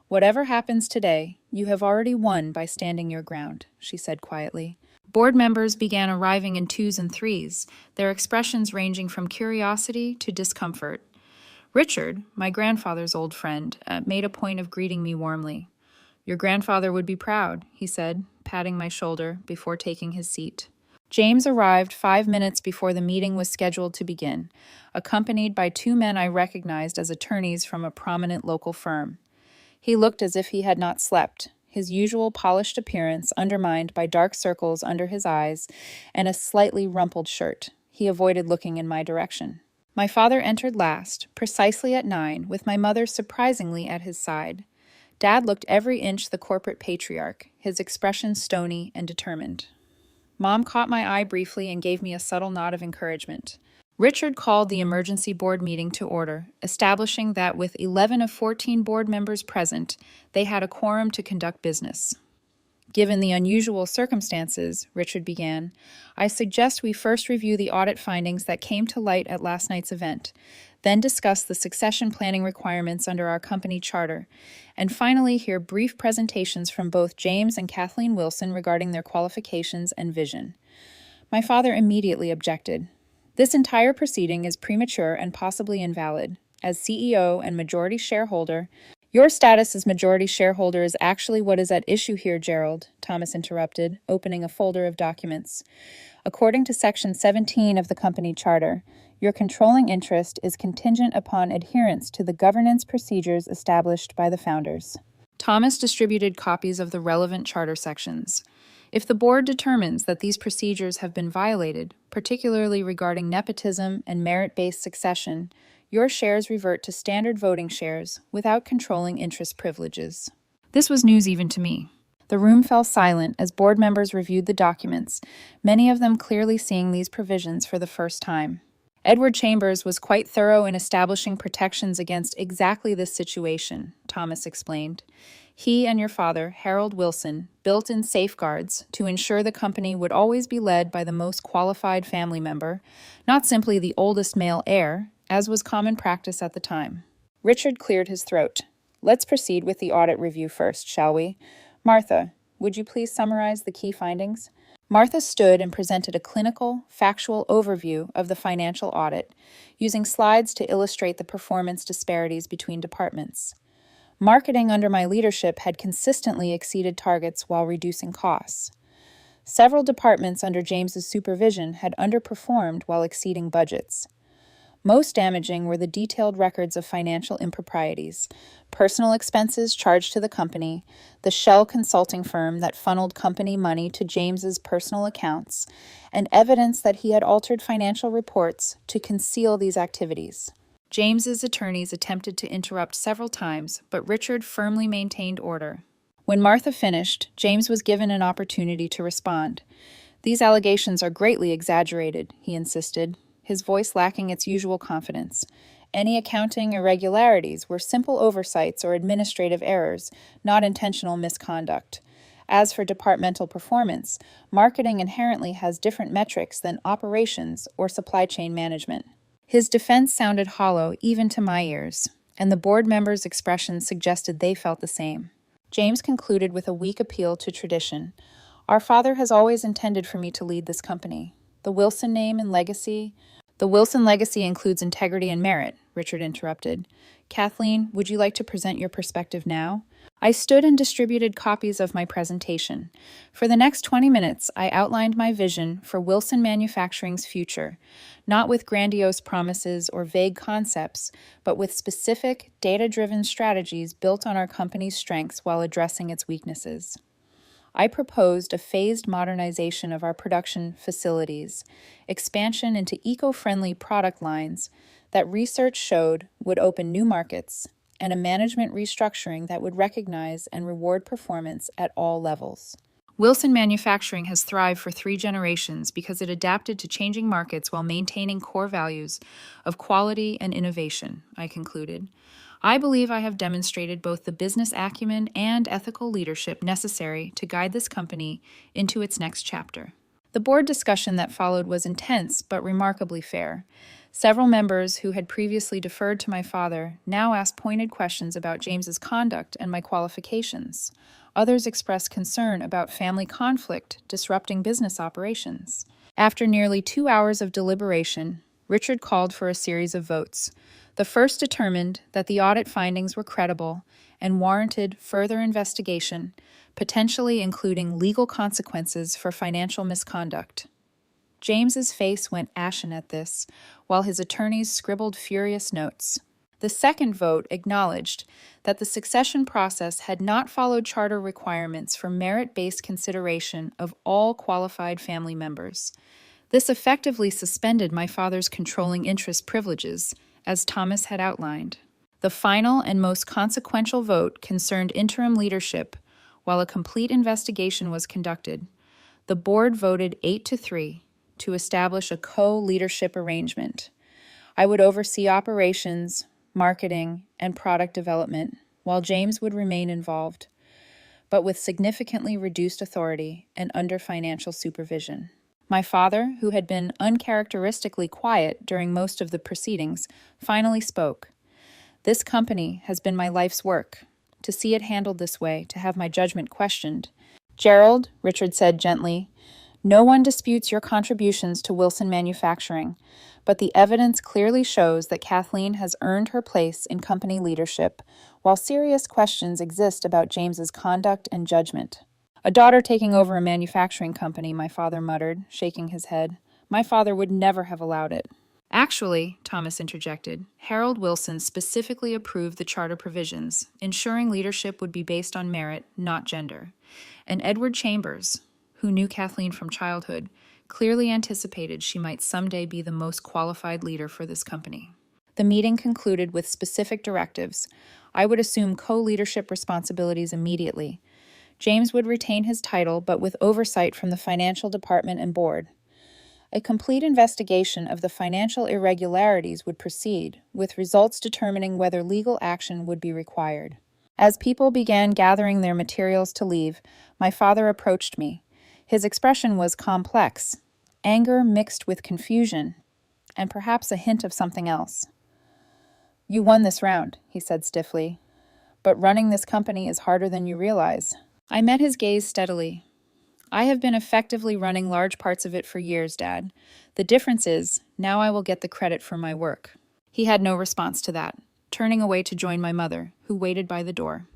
Whatever happens today, you have already won by standing your ground, she said quietly. Board members began arriving in twos and threes, their expressions ranging from curiosity to discomfort. Richard, my grandfather's old friend, made a point of greeting me warmly. Your grandfather would be proud, he said, patting my shoulder before taking his seat. James arrived 5 minutes before the meeting was scheduled to begin, accompanied by 2 men I recognized as attorneys from a prominent local firm. He looked as if he had not slept, his usual polished appearance undermined by dark circles under his eyes and a slightly rumpled shirt. He avoided looking in my direction. My father entered last, precisely at 9, with my mother surprisingly at his side. Dad looked every inch the corporate patriarch, his expression stony and determined. Mom caught my eye briefly and gave me a subtle nod of encouragement. Richard called the emergency board meeting to order, establishing that with 11 of 14 board members present, they had a quorum to conduct business. Given the unusual circumstances, Richard began, I suggest we first review the audit findings that came to light at last night's event, then discuss the succession planning requirements under our company charter, and finally hear brief presentations from both James and Kathleen Wilson regarding their qualifications and vision. My father immediately objected. This entire proceeding is premature and possibly invalid. As CEO and majority shareholder, your status as majority shareholder is actually what is at issue here, Gerald, Thomas interrupted, opening a folder of documents. According to Section 17 of the company charter, your controlling interest is contingent upon adherence to the governance procedures established by the founders. Thomas distributed copies of the relevant charter sections. If the board determines that these procedures have been violated, particularly regarding nepotism and merit-based succession, your shares revert to standard voting shares without controlling interest privileges. This was news even to me. The The room fell silent as board members reviewed the documents, many of them clearly seeing these provisions for the first time. Edward Chambers was quite thorough in establishing protections against exactly this situation, Thomas explained. He and your father, Harold Wilson, built in safeguards to ensure the company would always be led by the most qualified family member, not simply the oldest male heir, as was common practice at the time. Richard cleared his throat. Let's proceed with the audit review first, shall we? Martha, would you please summarize the key findings? Martha stood and presented a clinical, factual overview of the financial audit, using slides to illustrate the performance disparities between departments. Marketing under my leadership had consistently exceeded targets while reducing costs. Several departments under James's supervision had underperformed while exceeding budgets. Most damaging were the detailed records of financial improprieties, personal expenses charged to the company, the shell consulting firm that funneled company money to James's personal accounts, and evidence that he had altered financial reports to conceal these activities. James's attorneys attempted to interrupt several times, but Richard firmly maintained order. When Martha finished, James was given an opportunity to respond. These allegations are greatly exaggerated, he insisted, his voice lacking its usual confidence. Any accounting irregularities were simple oversights or administrative errors, not intentional misconduct. As for departmental performance, marketing inherently has different metrics than operations or supply chain management. His defense sounded hollow even to my ears, and the board members' expressions suggested they felt the same. James concluded with a weak appeal to tradition. Our father has always intended for me to lead this company. The Wilson name and legacy. The Wilson legacy includes integrity and merit, Richard interrupted. Kathleen, would you like to present your perspective now? I stood and distributed copies of my presentation. For the next 20 minutes, I outlined my vision for Wilson Manufacturing's future, not with grandiose promises or vague concepts, but with specific, data-driven strategies built on our company's strengths while addressing its weaknesses. I proposed a phased modernization of our production facilities, expansion into eco-friendly product lines that research showed would open new markets, and a management restructuring that would recognize and reward performance at all levels. Wilson Manufacturing has thrived for 3 generations because it adapted to changing markets while maintaining core values of quality and innovation, I concluded. I believe I have demonstrated both the business acumen and ethical leadership necessary to guide this company into its next chapter. The board discussion that followed was intense but remarkably fair. Several members who had previously deferred to my father now asked pointed questions about James's conduct and my qualifications. Others expressed concern about family conflict disrupting business operations. After nearly 2 hours of deliberation, Richard called for a series of votes. The first determined that the audit findings were credible and warranted further investigation, potentially including legal consequences for financial misconduct. James's face went ashen at this, while his attorneys scribbled furious notes. The second vote acknowledged that the succession process had not followed charter requirements for merit-based consideration of all qualified family members. This effectively suspended my father's controlling interest privileges, as Thomas had outlined. The final and most consequential vote concerned interim leadership, while a complete investigation was conducted. The board voted 8-3 to establish a co-leadership arrangement. I would oversee operations, marketing, and product development, while James would remain involved, but with significantly reduced authority and under financial supervision. My father, who had been uncharacteristically quiet during most of the proceedings, finally spoke. This company has been my life's work. To see it handled this way, to have my judgment questioned. Gerald, Richard said gently, no one disputes your contributions to Wilson Manufacturing, but the evidence clearly shows that Kathleen has earned her place in company leadership, while serious questions exist about James's conduct and judgment. A daughter taking over a manufacturing company, my father muttered, shaking his head. My father would never have allowed it. Actually, Thomas interjected, Harold Wilson specifically approved the charter provisions, ensuring leadership would be based on merit, not gender. And Edward Chambers, who knew Kathleen from childhood, clearly anticipated she might someday be the most qualified leader for this company. The meeting concluded with specific directives. I would assume co-leadership responsibilities immediately. James would retain his title, but with oversight from the financial department and board. A complete investigation of the financial irregularities would proceed, with results determining whether legal action would be required. As people began gathering their materials to leave, my father approached me. His expression was complex, anger mixed with confusion, and perhaps a hint of something else. "You won this round," he said stiffly, "but running this company is harder than you realize." I met his gaze steadily. "I have been effectively running large parts of it for years, Dad. The difference is, now I will get the credit for my work." He had no response to that, turning away to join my mother, who waited by the door.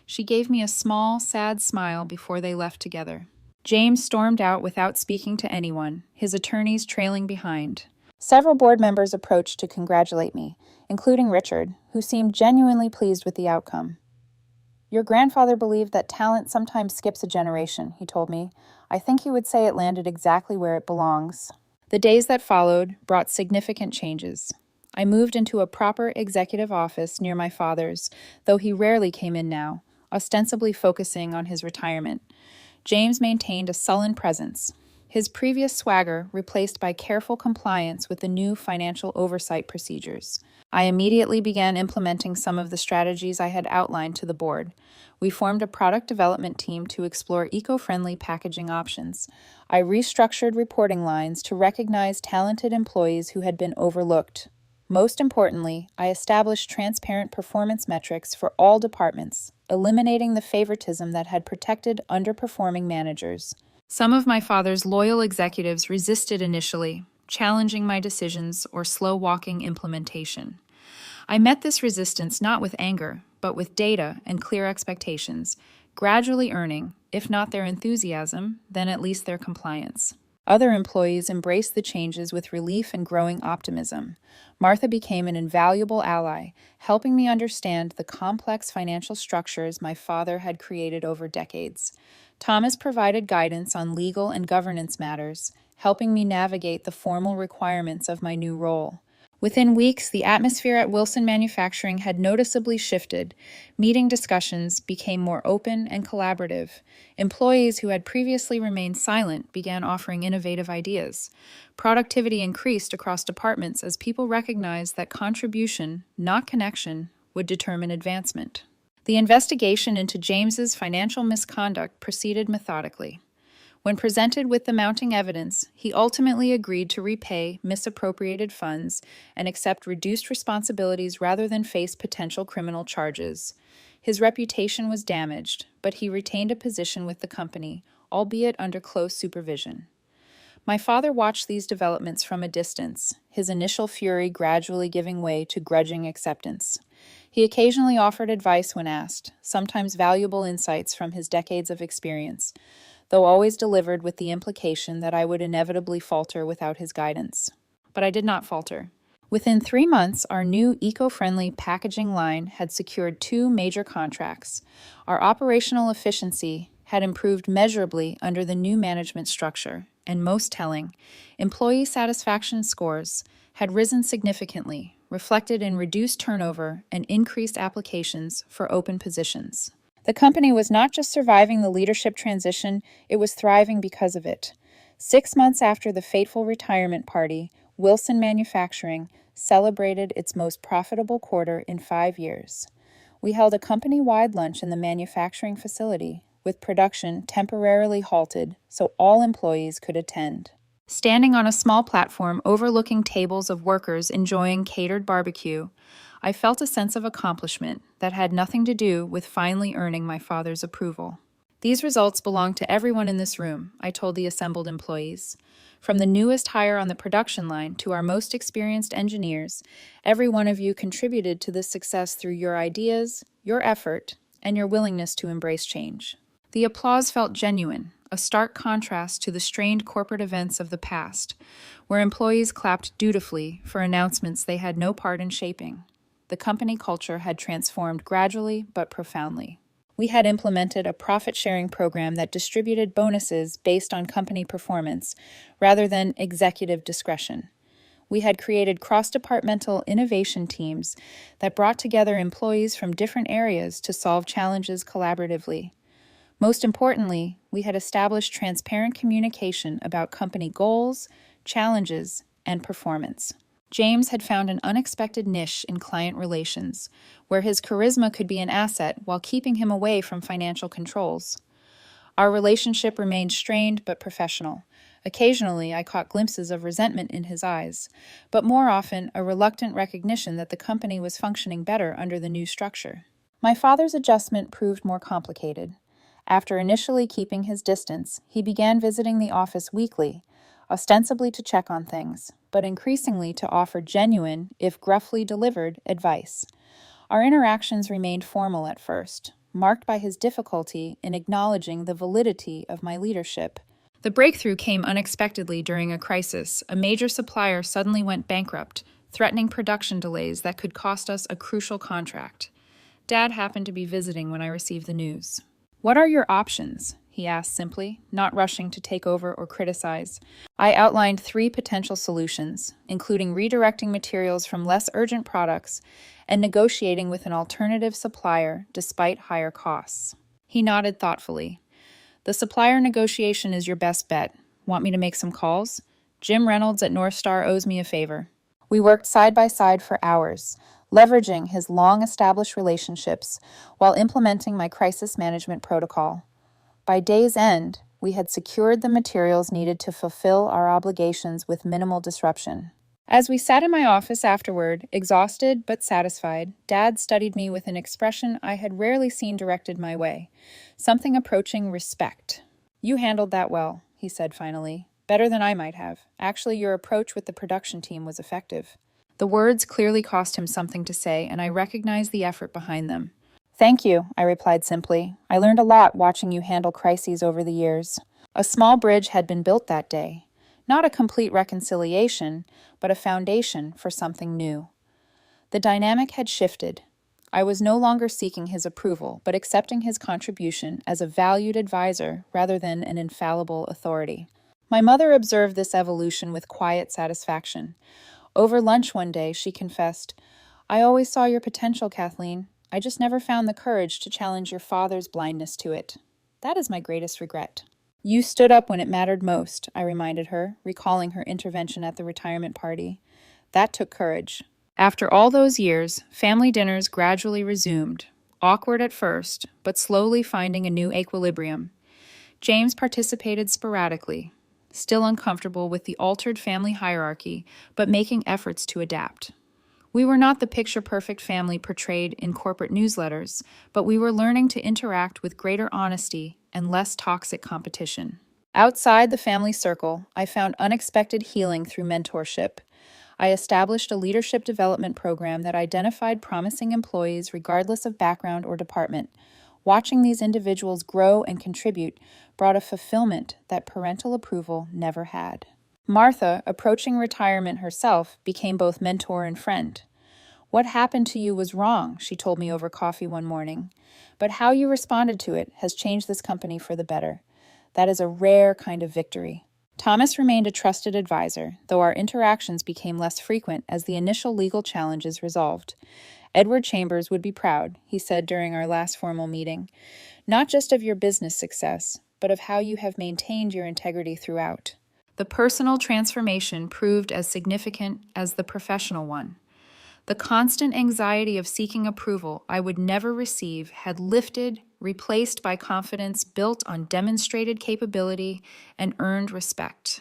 She gave me a small, sad smile before they left together. James stormed out without speaking to anyone, his attorneys trailing behind. Several board members approached to congratulate me, including Richard, who seemed genuinely pleased with the outcome. "Your grandfather believed that talent sometimes skips a generation," he told me. "I think he would say it landed exactly where it belongs." The days that followed brought significant changes. I moved into a proper executive office near my father's, though he rarely came in now, ostensibly focusing on his retirement. James maintained a sullen presence, his previous swagger replaced by careful compliance with the new financial oversight procedures. I immediately began implementing some of the strategies I had outlined to the board. We formed a product development team to explore eco-friendly packaging options. I restructured reporting lines to recognize talented employees who had been overlooked. Most importantly, I established transparent performance metrics for all departments, eliminating the favoritism that had protected underperforming managers. Some of my father's loyal executives resisted initially, challenging my decisions or slow-walking implementation. I met this resistance not with anger, but with data and clear expectations, gradually earning, if not their enthusiasm, then at least their compliance. Other employees embraced the changes with relief and growing optimism. Martha became an invaluable ally, helping me understand the complex financial structures my father had created over decades. Thomas provided guidance on legal and governance matters, helping me navigate the formal requirements of my new role. Within weeks, the atmosphere at Wilson Manufacturing had noticeably shifted. Meeting discussions became more open and collaborative. Employees who had previously remained silent began offering innovative ideas. Productivity increased across departments as people recognized that contribution, not connection, would determine advancement. The investigation into James's financial misconduct proceeded methodically. When presented with the mounting evidence, he ultimately agreed to repay misappropriated funds and accept reduced responsibilities rather than face potential criminal charges. His reputation was damaged, but he retained a position with the company, albeit under close supervision. My father watched these developments from a distance, his initial fury gradually giving way to grudging acceptance. He occasionally offered advice when asked, sometimes valuable insights from his decades of experience, though always delivered with the implication that I would inevitably falter without his guidance. But I did not falter. Within 3 months, our new eco-friendly packaging line had secured 2 major contracts. Our operational efficiency had improved measurably under the new management structure, and most telling, employee satisfaction scores had risen significantly, reflected in reduced turnover and increased applications for open positions. The company was not just surviving the leadership transition, it was thriving because of it. 6 months after the fateful retirement party, Wilson Manufacturing celebrated its most profitable quarter in 5 years. We held a company-wide lunch in the manufacturing facility, with production temporarily halted so all employees could attend. Standing on a small platform overlooking tables of workers enjoying catered barbecue, I felt a sense of accomplishment that had nothing to do with finally earning my father's approval. "These results belong to everyone in this room," I told the assembled employees. "From the newest hire on the production line to our most experienced engineers, every one of you contributed to this success through your ideas, your effort, and your willingness to embrace change." The applause felt genuine, a stark contrast to the strained corporate events of the past, where employees clapped dutifully for announcements they had no part in shaping. The company culture had transformed gradually but profoundly. We had implemented a profit-sharing program that distributed bonuses based on company performance rather than executive discretion. We had created cross-departmental innovation teams that brought together employees from different areas to solve challenges collaboratively. Most importantly, we had established transparent communication about company goals, challenges, and performance. James had found an unexpected niche in client relations, where his charisma could be an asset while keeping him away from financial controls. Our relationship remained strained but professional. Occasionally, I caught glimpses of resentment in his eyes, but more often, a reluctant recognition that the company was functioning better under the new structure. My father's adjustment proved more complicated. After initially keeping his distance, he began visiting the office weekly, ostensibly to check on things, but increasingly to offer genuine, if gruffly delivered, advice. Our interactions remained formal at first, marked by his difficulty in acknowledging the validity of my leadership. The breakthrough came unexpectedly during a crisis. A major supplier suddenly went bankrupt, threatening production delays that could cost us a crucial contract. Dad happened to be visiting when I received the news. "What are your options?" he asked simply, not rushing to take over or criticize. I outlined 3 potential solutions, including redirecting materials from less urgent products and negotiating with an alternative supplier despite higher costs. He nodded thoughtfully. "The supplier negotiation is your best bet. Want me to make some calls? Jim Reynolds at North Star owes me a favor." We worked side by side for hours, leveraging his long-established relationships while implementing my crisis management protocol. By day's end, we had secured the materials needed to fulfill our obligations with minimal disruption. As we sat in my office afterward, exhausted but satisfied, Dad studied me with an expression I had rarely seen directed my way, something approaching respect. "You handled that well," he said finally. "Better than I might have. Actually, your approach with the production team was effective." The words clearly cost him something to say, and I recognized the effort behind them. "Thank you," I replied simply. "I learned a lot watching you handle crises over the years." A small bridge had been built that day. Not a complete reconciliation, but a foundation for something new. The dynamic had shifted. I was no longer seeking his approval, but accepting his contribution as a valued advisor rather than an infallible authority. My mother observed this evolution with quiet satisfaction. Over lunch one day, she confessed, "I always saw your potential, Kathleen. I just never found the courage to challenge your father's blindness to it. That is my greatest regret." "You stood up when it mattered most," I reminded her, recalling her intervention at the retirement party. "That took courage." After all those years, family dinners gradually resumed, awkward at first, but slowly finding a new equilibrium. James participated sporadically, still uncomfortable with the altered family hierarchy, but making efforts to adapt. We were not the picture-perfect family portrayed in corporate newsletters, but we were learning to interact with greater honesty and less toxic competition. Outside the family circle, I found unexpected healing through mentorship. I established a leadership development program that identified promising employees regardless of background or department. Watching these individuals grow and contribute brought a fulfillment that parental approval never had. Martha, approaching retirement herself, became both mentor and friend. "What happened to you was wrong," she told me over coffee one morning. "But how you responded to it has changed this company for the better. That is a rare kind of victory." Thomas remained a trusted advisor, though our interactions became less frequent as the initial legal challenges resolved. "Edward Chambers would be proud," he said during our last formal meeting, "not just of your business success, but of how you have maintained your integrity throughout." The personal transformation proved as significant as the professional one. The constant anxiety of seeking approval I would never receive had lifted, replaced by confidence built on demonstrated capability and earned respect.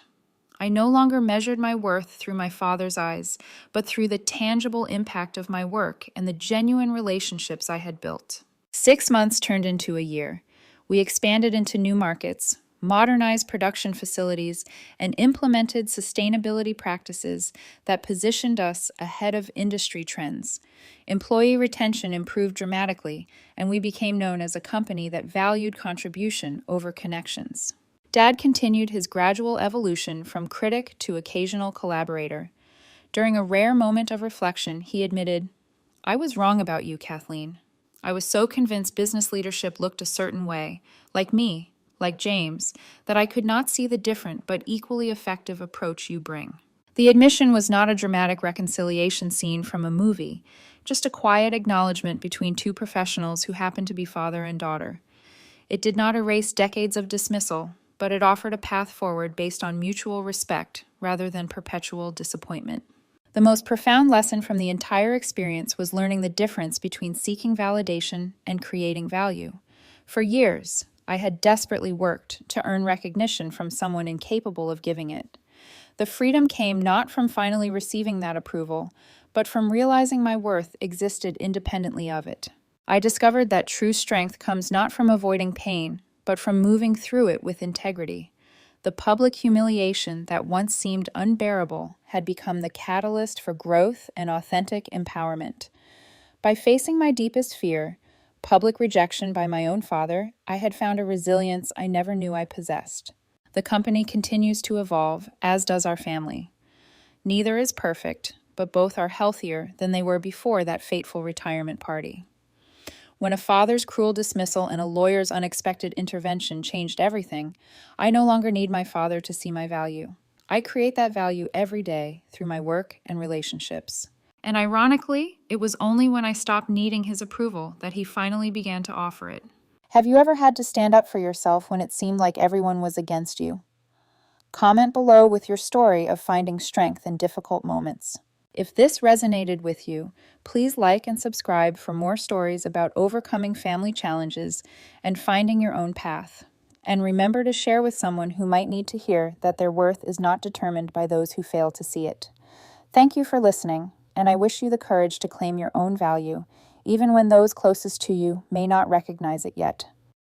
I no longer measured my worth through my father's eyes, but through the tangible impact of my work and the genuine relationships I had built. 6 months turned into a year. We expanded into new markets, modernized production facilities, and implemented sustainability practices that positioned us ahead of industry trends. Employee retention improved dramatically, and we became known as a company that valued contribution over connections. Dad continued his gradual evolution from critic to occasional collaborator. During a rare moment of reflection, he admitted, "I was wrong about you, Kathleen. I was so convinced business leadership looked a certain way, like me, like James, that I could not see the different but equally effective approach you bring." The admission was not a dramatic reconciliation scene from a movie, just a quiet acknowledgement between two professionals who happened to be father and daughter. It did not erase decades of dismissal, but it offered a path forward based on mutual respect rather than perpetual disappointment. The most profound lesson from the entire experience was learning the difference between seeking validation and creating value. For years, I had desperately worked to earn recognition from someone incapable of giving it. The freedom came not from finally receiving that approval, but from realizing my worth existed independently of it. I discovered that true strength comes not from avoiding pain, but from moving through it with integrity. The public humiliation that once seemed unbearable had become the catalyst for growth and authentic empowerment. By facing my deepest fear, public rejection by my own father, I had found a resilience I never knew I possessed. The company continues to evolve, as does our family. Neither is perfect, but both are healthier than they were before that fateful retirement party. When a father's cruel dismissal and a lawyer's unexpected intervention changed everything, I no longer need my father to see my value. I create that value every day through my work and relationships. And ironically, it was only when I stopped needing his approval that he finally began to offer it. Have you ever had to stand up for yourself when it seemed like everyone was against you? Comment below with your story of finding strength in difficult moments. If this resonated with you, please like and subscribe for more stories about overcoming family challenges and finding your own path. And remember to share with someone who might need to hear that their worth is not determined by those who fail to see it. Thank you for listening, and I wish you the courage to claim your own value, even when those closest to you may not recognize it yet.